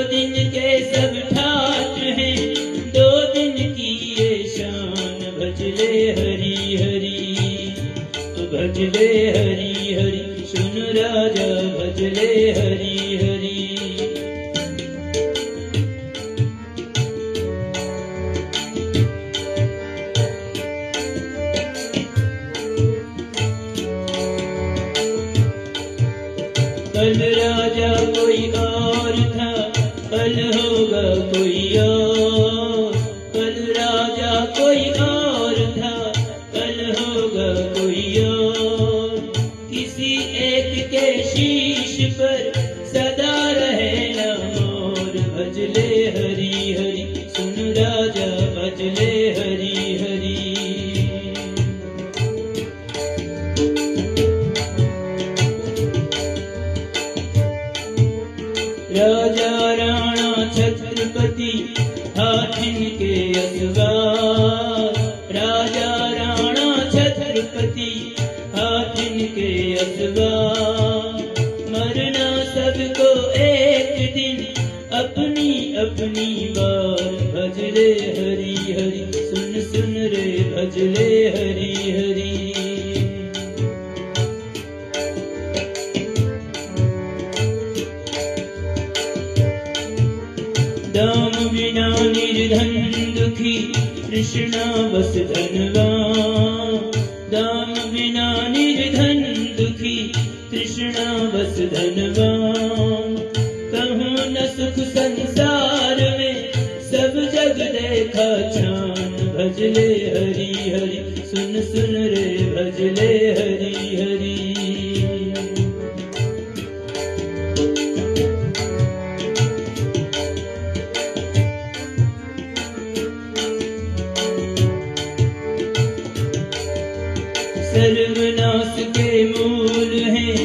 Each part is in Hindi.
दिन के सब ठाट हैं, 2 दिन की ये शान। भजले हरि हरि, तो भजले हरि हरि, सुन राजा भजले हरि हरि। कल राजा कोई और था, कल होगा कोई और। कल राजा कोई और था, कल होगा कोई और। किसी एक के शीश पर सदा रहे न मोर। भजले हरि हरि, सुन राजा भजले हरि हरि। राजा राणा छत्रपति हाथिन के असवार। राजा राणा छत्रपति हाथिन के असवार। मरना सबको एक दिन, अपनी अपनी बार। भजले हरि हरि, सुन सुन रे भजले हरि हरि। दाम बिना निर्धन दुखी, तृष्णा बस धनवान। दाम बिना निर्धन दुखी, तृष्णा बस धनवान। कहूँ न सुख संसार में, सब जग देखा छान। भजले हरि हरि, सुन सुन रे भजले हरि हरि। सर्वनाश के मूल हैं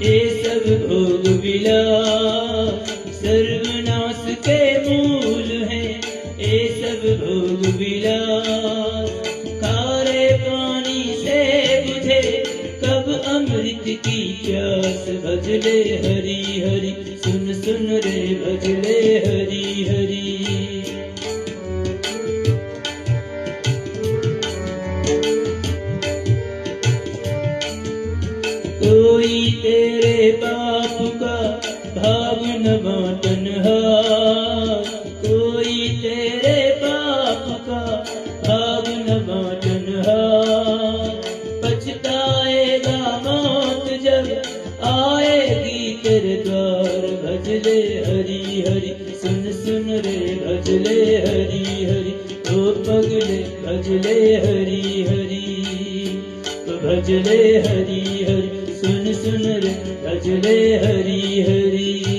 ये सब भोग विलास। सर्वनाश के मूल हैं ये सब भोग विलास। खारे पानी से बुझे कब अमृत की प्यास। भजले हरि हरि, सुन सुन रे भजले हरि हरि। कोई तेरे बाप का भाव न बांटन हार। कोई तेरे बाप का भाव न बांटन हार। पछताएगा मौत जब आएगी तेरे द्वार। भजले हरि हरि, सुन सुन रे भजले हरि हरि। ओ पगले भजले हरि हरि, तो भजले हरि हरि, सुन सुन रे भजले हरि हरि।